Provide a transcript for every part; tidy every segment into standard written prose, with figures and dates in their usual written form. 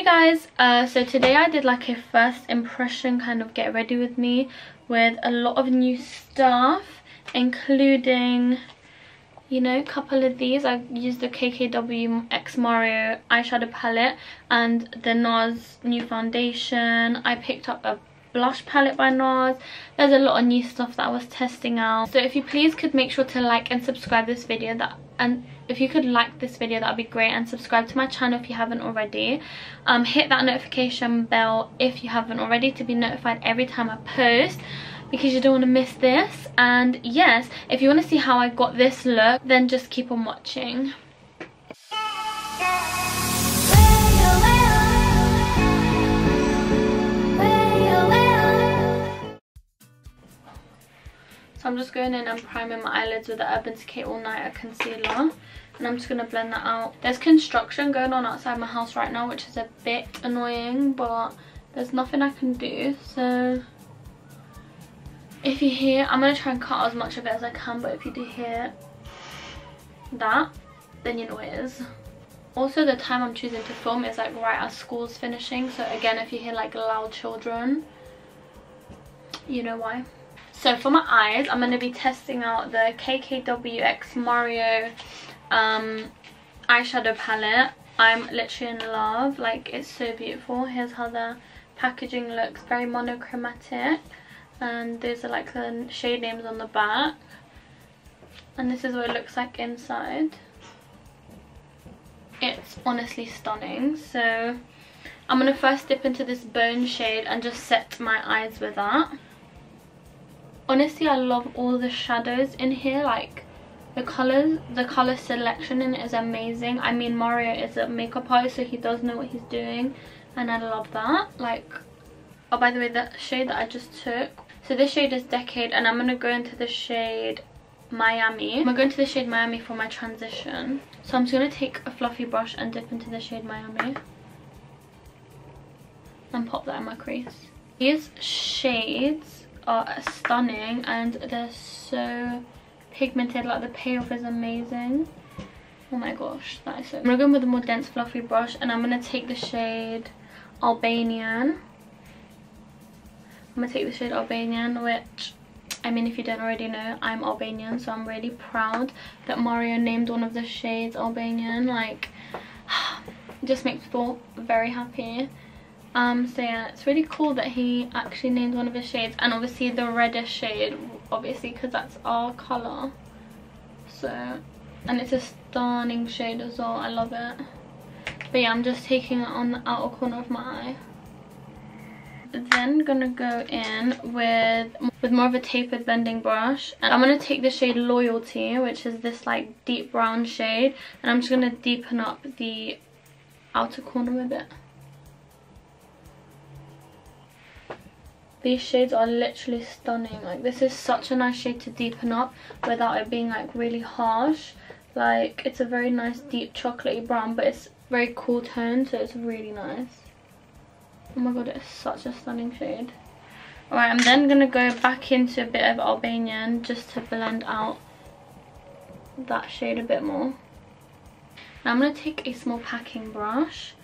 Hey guys, so today I did like a first impression kind of get ready with me with a lot of new stuff, including, you know, a couple of these. I used the KKW X Mario eyeshadow palette and the Nars new foundation. I picked up a blush palette by Nars. There's a lot of new stuff that I was testing out. So if you please could make sure to like and subscribe this video, if you could like this video, that would be great, and subscribe to my channel if you haven't already. Hit that notification bell if you haven't already to be notified every time I post, because you don't want to miss this. And yes, if you want to see how I got this look, then just keep on watching. So I'm just going in and priming my eyelids with the Urban Decay All Nighter Concealer. And I'm just going to blend that out. There's construction going on outside my house right now, which is a bit annoying, but there's nothing I can do. So if you hear, I'm going to try and cut as much of it as I can, but if you do hear that, then you know it is. Also, the time I'm choosing to film is like right as school's finishing. So again, if you hear like loud children, you know why. So for my eyes, I'm going to be testing out the KKW X Mario eyeshadow palette. I'm literally in love. Like, it's so beautiful. Here's how the packaging looks. Very monochromatic. And these are like the shade names on the back. And this is what it looks like inside. It's honestly stunning. So I'm going to first dip into this bone shade and just set my eyes with that. Honestly, I love all the shadows in here. Like the color selection in it is amazing. I mean, Mario is a makeup artist, so he does know what he's doing, and I love that. Like, oh, by the way, the shade that I just took, so this shade is Decade, and I'm gonna go into the shade Miami. I'm gonna go into the shade Miami for my transition. So I'm just gonna take a fluffy brush and dip into the shade Miami and pop that in my crease. These shades are stunning and they're so pigmented. Like, the payoff is amazing. Oh my gosh, that is so. I'm gonna go in with a more dense fluffy brush, and I'm gonna take the shade Albanian. Which, I mean, if you don't already know, I'm Albanian, so I'm really proud that Mario named one of the shades Albanian. Like, it just makes me feel very happy. So yeah, it's really cool that he actually named one of his shades, and obviously the reddish shade, obviously, because that's our color. So, and it's a stunning shade as well. I love it. But yeah, I'm just taking it on the outer corner of my eye. Then gonna go in with more of a tapered blending brush, and I'm gonna take the shade Loyalty, which is this like deep brown shade, and I'm just gonna deepen up the outer corner with it. These shades are literally stunning. Like, this is such a nice shade to deepen up without it being like really harsh. Like, it's a very nice deep chocolatey brown, but it's very cool tone, so it's really nice. Oh my god, it's such a stunning shade. Alright, I'm then gonna go back into a bit of Albanian just to blend out that shade a bit more. Now I'm gonna take a small packing brush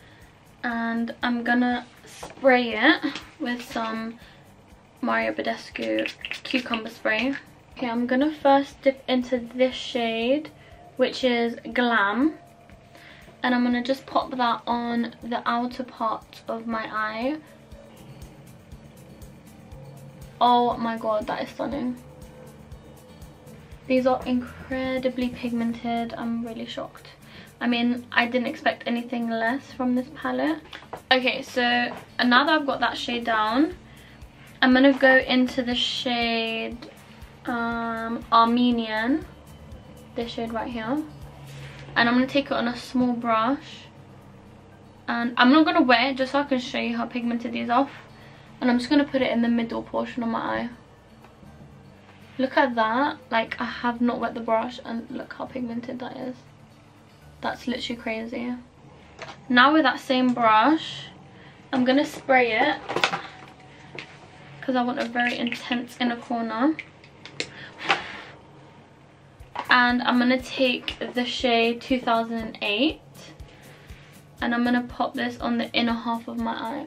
and I'm gonna spray it with some Mario Badescu cucumber spray. Okay, I'm gonna first dip into this shade, which is Glam, and I'm gonna just pop that on the outer part of my eye. Oh my god, that is stunning. These are incredibly pigmented. I'm really shocked. I mean, I didn't expect anything less from this palette. Okay, so now that I've got that shade down, I'm gonna go into the shade Armenian, this shade right here, and I'm gonna take it on a small brush, and I'm not gonna wet it, just so I can show you how pigmented these are, and I'm just gonna put it in the middle portion of my eye. Look at that. Like, I have not wet the brush, and look how pigmented that is. That's literally crazy. Now with that same brush, I'm gonna spray it because I want a very intense inner corner. And I'm gonna take the shade 2008 And I'm gonna pop this on the inner half of my eye.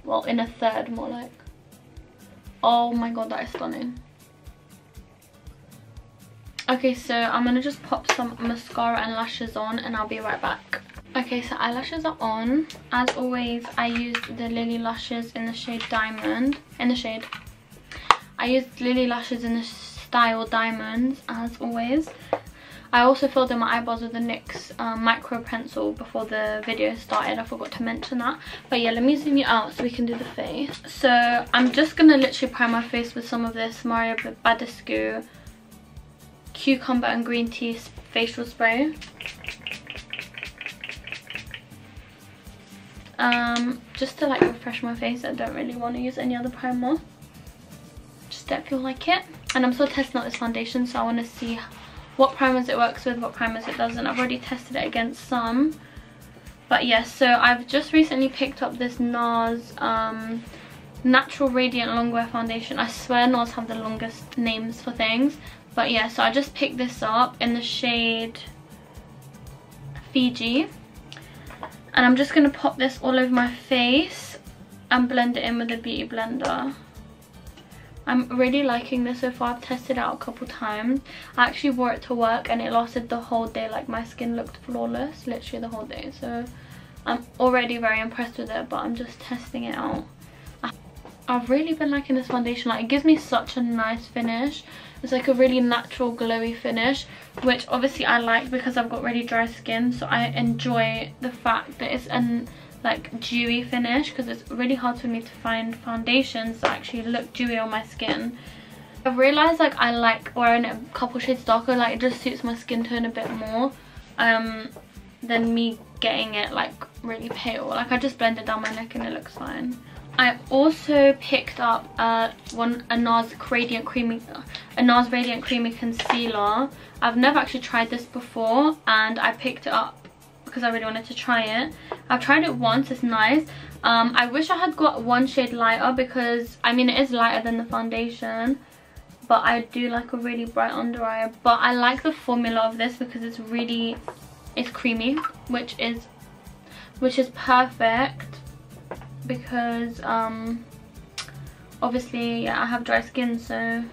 Well, inner third more like. Oh my god, that is stunning. Okay, so I'm gonna just pop some mascara and lashes on and I'll be right back. Okay, so eyelashes are on. As always, I used the Lily Lashes in the shade Diamond. I used Lily Lashes in the style Diamonds, as always. I also filled in my eyebrows with the NYX micro pencil before the video started. I forgot to mention that. But yeah, let me zoom you out so we can do the face. So I'm just gonna literally prime my face with some of this Mario Badescu Cucumber and Green Tea facial spray. Just to like refresh my face. I don't really want to use any other primer. Just don't feel like it. And I'm still testing out this foundation, so I want to see what primers it works with, what primers it doesn't. I've already tested it against some. But yes, so I've just recently picked up this Nars Natural Radiant Longwear Foundation. I swear Nars have the longest names for things. But yeah, so I just picked this up in the shade Fiji. And I'm just going to pop this all over my face and blend it in with a beauty blender. I'm really liking this so far. I've tested it out a couple times. I actually wore it to work and it lasted the whole day. Like, my skin looked flawless literally the whole day. So I'm already very impressed with it, but I'm just testing it out. I've really been liking this foundation. Like, it gives me such a nice finish. It's like a really natural glowy finish, which obviously I like because I've got really dry skin. So I enjoy the fact that it's an like dewy finish, because it's really hard for me to find foundations that actually look dewy on my skin. I've realised like I like wearing it a couple shades darker. Like, it just suits my skin tone a bit more than me getting it like really pale. Like, I just blend it down my neck and it looks fine. I also picked up a Nars Radiant Creamy Concealer. I've never actually tried this before and I picked it up because I really wanted to try it. I've tried it once, it's nice. I wish I had got one shade lighter because, I mean, it is lighter than the foundation, but I do like a really bright under eye. But I like the formula of this because it's creamy, which is perfect. Because obviously, yeah, I have dry skin, so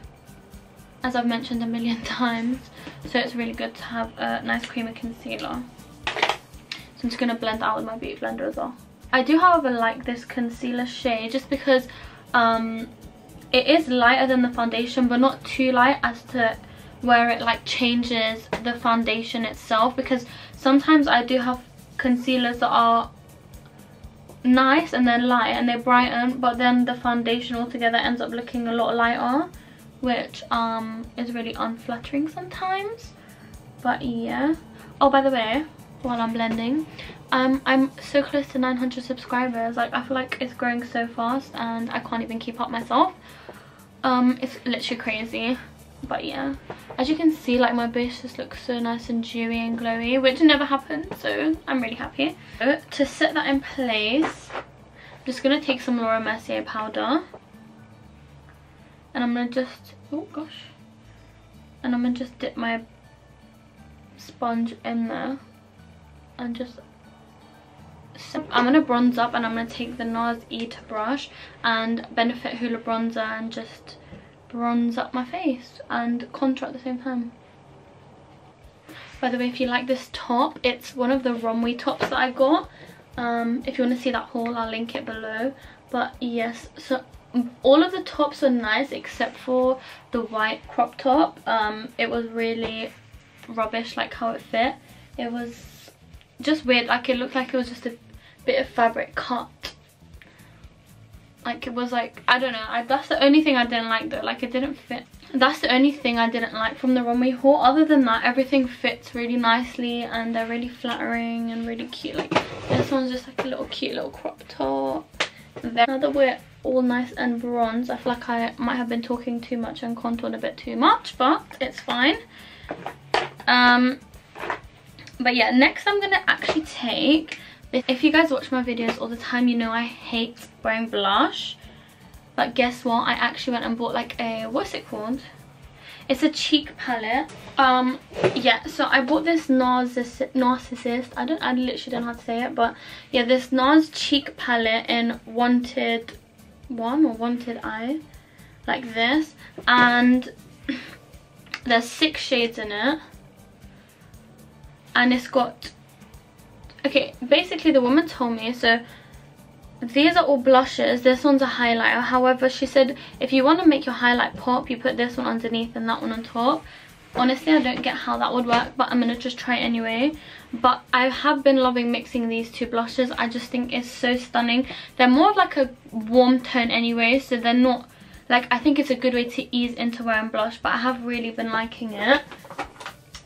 as I've mentioned a million times, so it's really good to have a nice creamy concealer. So I'm just going to blend out with my beauty blender as well. I do, however, like this concealer shade just because it is lighter than the foundation, but not too light as to where it like changes the foundation itself. Because sometimes I do have concealers that are nice and they're light and they brighten, but then the foundation altogether ends up looking a lot lighter, which is really unflattering sometimes. But yeah. Oh, by the way, while I'm blending, I'm so close to 900 subscribers. Like, I feel like it's growing so fast and I can't even keep up myself. It's literally crazy. But yeah, as you can see, like, my base just looks so nice and dewy and glowy, which never happened, so I'm really happy. So, to set that in place, I'm just gonna take some Laura Mercier powder and I'm gonna just, oh gosh, and I'm gonna just dip my sponge in there and just, I'm gonna bronze up, and I'm gonna take the Nars Eater brush and Benefit Hoola bronzer and just bronze up my face and contour at the same time. By the way, if you like this top, it's one of the runway tops that I got. If you want to see that haul, I'll link it below. But yes, so all of the tops are nice except for the white crop top. It was really rubbish, like how it fit. It was just weird, like it looked like it was just a bit of fabric cut. Like, it was like, I don't know, that's the only thing I didn't like though. Like, it didn't fit. That's the only thing I didn't like from the runway haul. Other than that, everything fits really nicely and they're really flattering and really cute. Like, this one's just like a little cute little crop top. Then, now that we're all nice and bronzed, I feel like I might have been talking too much and contoured a bit too much, but it's fine. But yeah, next I'm gonna actually take, if you guys watch my videos all the time, you know I hate wearing blush. But guess what? I actually went and bought like a, what's it called? It's a cheek palette. Yeah, so I bought this Narcissist. I literally don't know how to say it, but yeah, this Nars cheek palette in Wanted 1 or Wanted Eye, like this, and there's 6 shades in it, and it's got, okay, basically the woman told me, so these are all blushes, this one's a highlighter. However, she said if you want to make your highlight pop, you put this one underneath and that one on top. Honestly, I don't get how that would work, but I'm gonna just try it anyway. But I have been loving mixing these 2 blushes. I just think it's so stunning. They're more of like a warm tone anyway, so they're not like, I think it's a good way to ease into wearing blush, but I have really been liking it.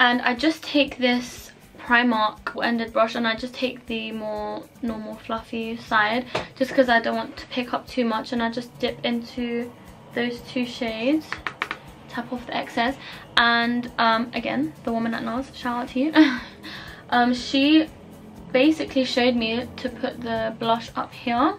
And I just take this Primark ended brush, and I just take the more normal fluffy side, just because I don't want to pick up too much, and I just dip into those 2 shades, tap off the excess. And again, the woman at Nars, shout out to you. She basically showed me to put the blush up here.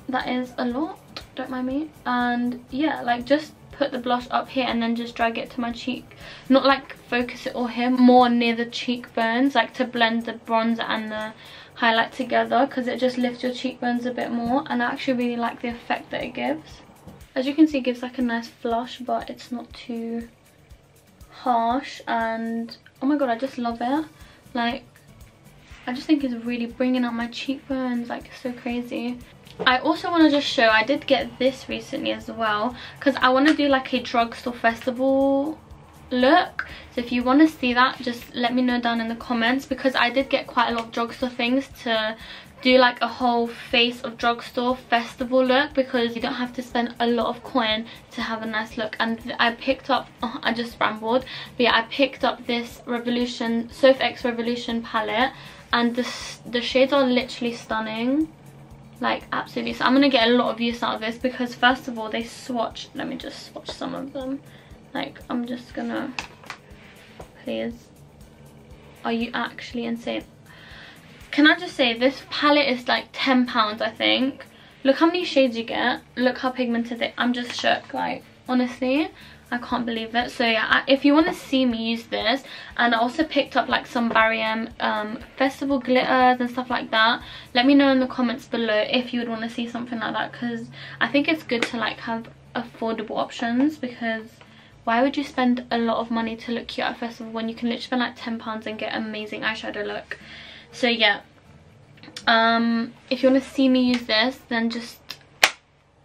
That is a lot, don't mind me. And yeah, like just put the blush up here and then just drag it to my cheek, not like focus it all here, more near the cheekbones, like to blend the bronzer and the highlight together, because it just lifts your cheekbones a bit more, and I actually really like the effect that it gives. As you can see, it gives like a nice flush, but it's not too harsh, and oh my god, I just love it. Like, I just think it's really bringing out my cheekbones, like it's so crazy. I also want to just show, I did get this recently as well, because I want to do like a drugstore festival look. So if you want to see that, just let me know down in the comments, because I did get quite a lot of drugstore things to do, like a whole face of drugstore festival look, because you don't have to spend a lot of coin to have a nice look. And I picked up, oh, I just rambled, but yeah, I picked up this Revolution, Soph X Revolution palette, and the shades are literally stunning, like absolutely. So I'm gonna get a lot of use out of this, because first of all they swatch, let me just swatch some of them. Like, I'm just gonna, please, are you actually insane? Can I just say, this palette is like £10, I think. Look how many shades you get, look how pigmented they, I'm just shook, like honestly I can't believe it. So yeah, if you want to see me use this, and I also picked up like some Barry M festival glitters and stuff like that. Let me know in the comments below if you would want to see something like that, because I think it's good to like have affordable options, because why would you spend a lot of money to look cute at a festival when you can literally spend like £10 and get an amazing eyeshadow look. So yeah, if you want to see me use this, then just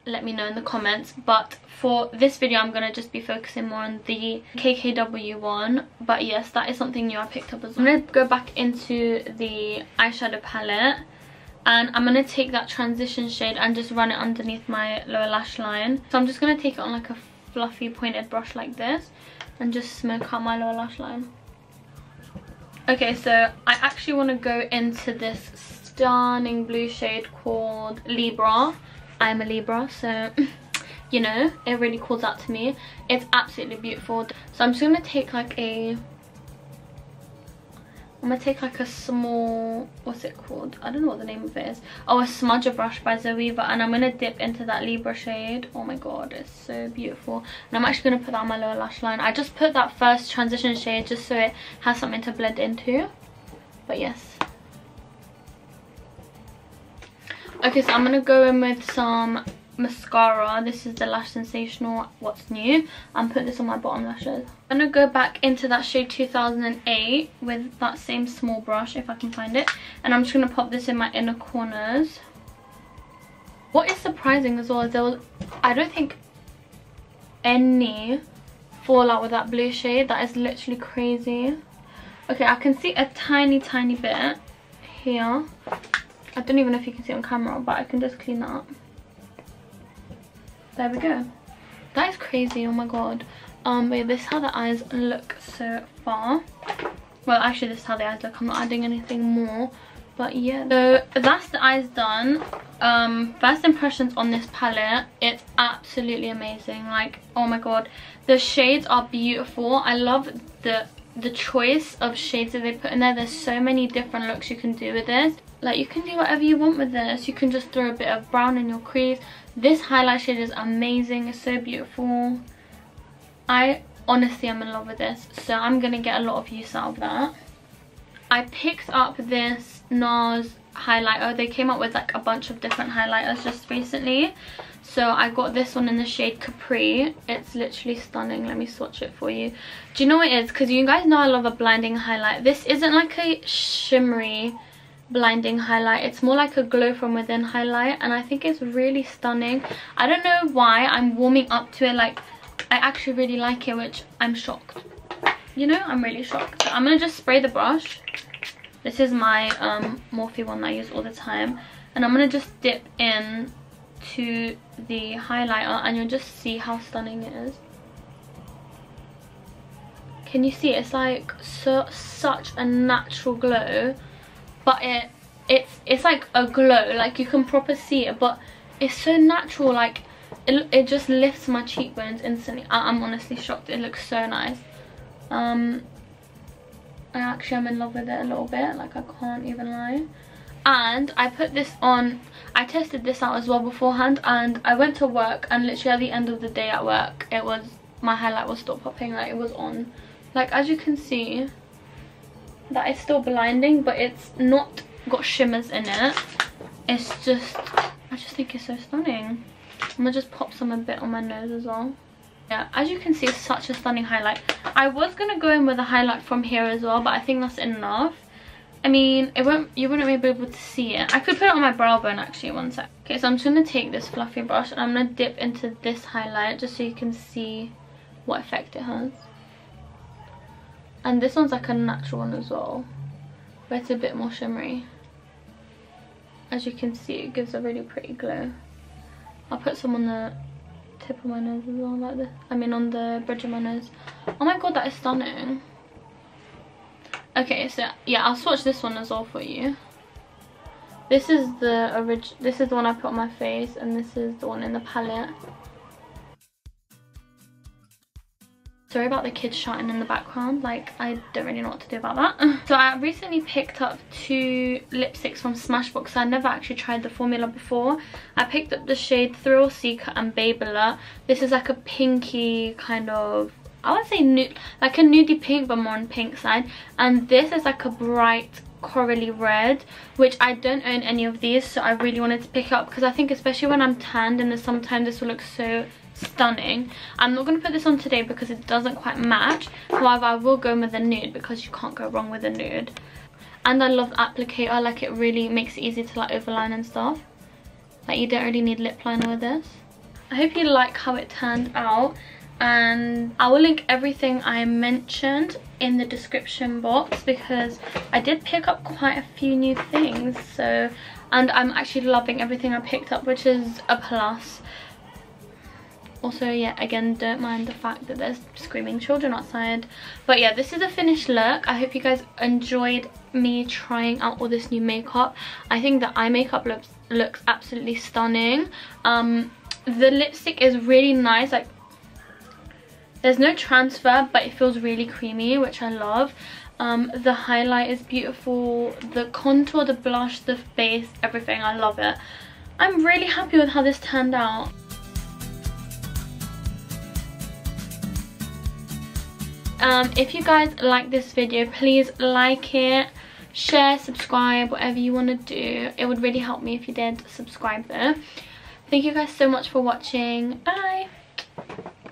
let me know in the comments. But for this video I'm going to just be focusing more on the KKW one. But yes, that is something new I picked up as well. I'm going to go back into the eyeshadow palette, and I'm going to take that transition shade and just run it underneath my lower lash line. So I'm just going to take it on like a fluffy pointed brush like this and just smoke out my lower lash line. Okay, so I actually want to go into this stunning blue shade called Libra. I'm a Libra, so you know, it really calls out to me. It's absolutely beautiful. So I'm just going to take like a, small, what's it called? I don't know what the name of it is. Oh, a smudger brush by Zoeva, and I'm going to dip into that Libra shade. Oh my god, it's so beautiful. And I'm actually going to put that on my lower lash line. I just put that first transition shade just so it has something to blend into. But yes. Okay, so I'm going to go in with some mascara. This is the Lash Sensational What's New, and put this on my bottom lashes. I'm going to go back into that shade 2008 with that same small brush, if I can find it, and I'm just going to pop this in my inner corners. What is surprising as well is I don't think any fallout with that blue shade. That is literally crazy. Okay, I can see a tiny bit here. I don't even know if you can see it on camera, but I can just clean that up. There we go. That is crazy, oh my god. But yeah, this is how the eyes look so far. Well, actually this is how the eyes look. I'm not adding anything more. But yeah, so that's the eyes done. First impressions on this palette, it's absolutely amazing. Like, oh my god, the shades are beautiful. I love the choice of shades that they put in there. There's so many different looks you can do with this. Like, you can do whatever you want with this. You can just throw a bit of brown in your crease. This highlight shade is amazing. It's so beautiful. I honestly am in love with this, so I'm gonna get a lot of use out of that. I picked up this Nars highlighter. They came up with like a bunch of different highlighters just recently, so I got this one in the shade Capri. It's literally stunning. Let me swatch it for you. Do you know what it is? Because you guys know I love a blinding highlight. This isn't like a shimmery blinding highlight, it's more like a glow from within highlight, and I think it's really stunning. I don't know why I'm warming up to it. Like, I actually really like it, which I'm shocked. You know, I'm really shocked. So I'm gonna just spray the brush. This is my Morphe one that I use all the time, and I'm gonna just dip in to the highlighter, and you'll just see how stunning it is. Can you see? It's like such a natural glow, but it's like a glow, like you can proper see it, but it's so natural. Like it just lifts my cheekbones instantly. I'm honestly shocked. It looks so nice. I actually am in love with it a little bit, like I can't even lie. And I put this on, I tested this out as well beforehand, and I went to work, and literally at the end of the day at work, it was, my highlight was still popping, like it was on. Like, as you can see, that is still blinding, but it's not got shimmers in it. It's just, I just think it's so stunning. I'm gonna just pop some a bit on my nose as well. Yeah, as you can see, it's such a stunning highlight. I was gonna go in with a highlight from here as well, but I think that's enough. I mean, you wouldn't be able to see it. I could put it on my brow bone actually, one sec. Okay, so I'm just gonna take this fluffy brush and I'm gonna dip into this highlight just so you can see what effect it has. And this one's like a natural one as well, but it's a bit more shimmery. As you can see, it gives a really pretty glow. I'll put some on the tip of my nose as well, like this. I mean on the bridge of my nose. Oh my god, that is stunning. Okay, so yeah, I'll swatch this one as well for you. This is the one I put on my face, and this is the one in the palette. Sorry about the kids shouting in the background, like I don't really know what to do about that. So I recently picked up 2 lipsticks from Smashbox. I never actually tried the formula before. I picked up the shade Thrill Seeker and Babylur. This is like a pinky kind of, I would say nude, like a nudie pink, but more on pink side. And this is like a bright corally red, which I don't own any of these, so I really wanted to pick it up because I think especially when I'm tanned in the summertime, this will look so stunning. I'm not going to put this on today because it doesn't quite match. However, I will go with a nude because you can't go wrong with a nude. And I love the applicator, like it really makes it easy to like overline and stuff. Like you don't really need lip liner with this. I hope you like how it turned out, and I will link everything I mentioned in the description box because I did pick up quite a few new things. So, and I'm actually loving everything I picked up, which is a plus. Also, yeah, again, don't mind the fact that there's screaming children outside. But yeah, this is a finished look. I hope you guys enjoyed me trying out all this new makeup. I think the eye makeup looks absolutely stunning. The lipstick is really nice. Like, there's no transfer, but it feels really creamy, which I love. The highlight is beautiful. The contour, the blush, the base, everything. I love it. I'm really happy with how this turned out. If you guys like this video, please like it, share, subscribe, whatever you want to do. It would really help me if you did subscribe there. Thank you guys so much for watching. Bye.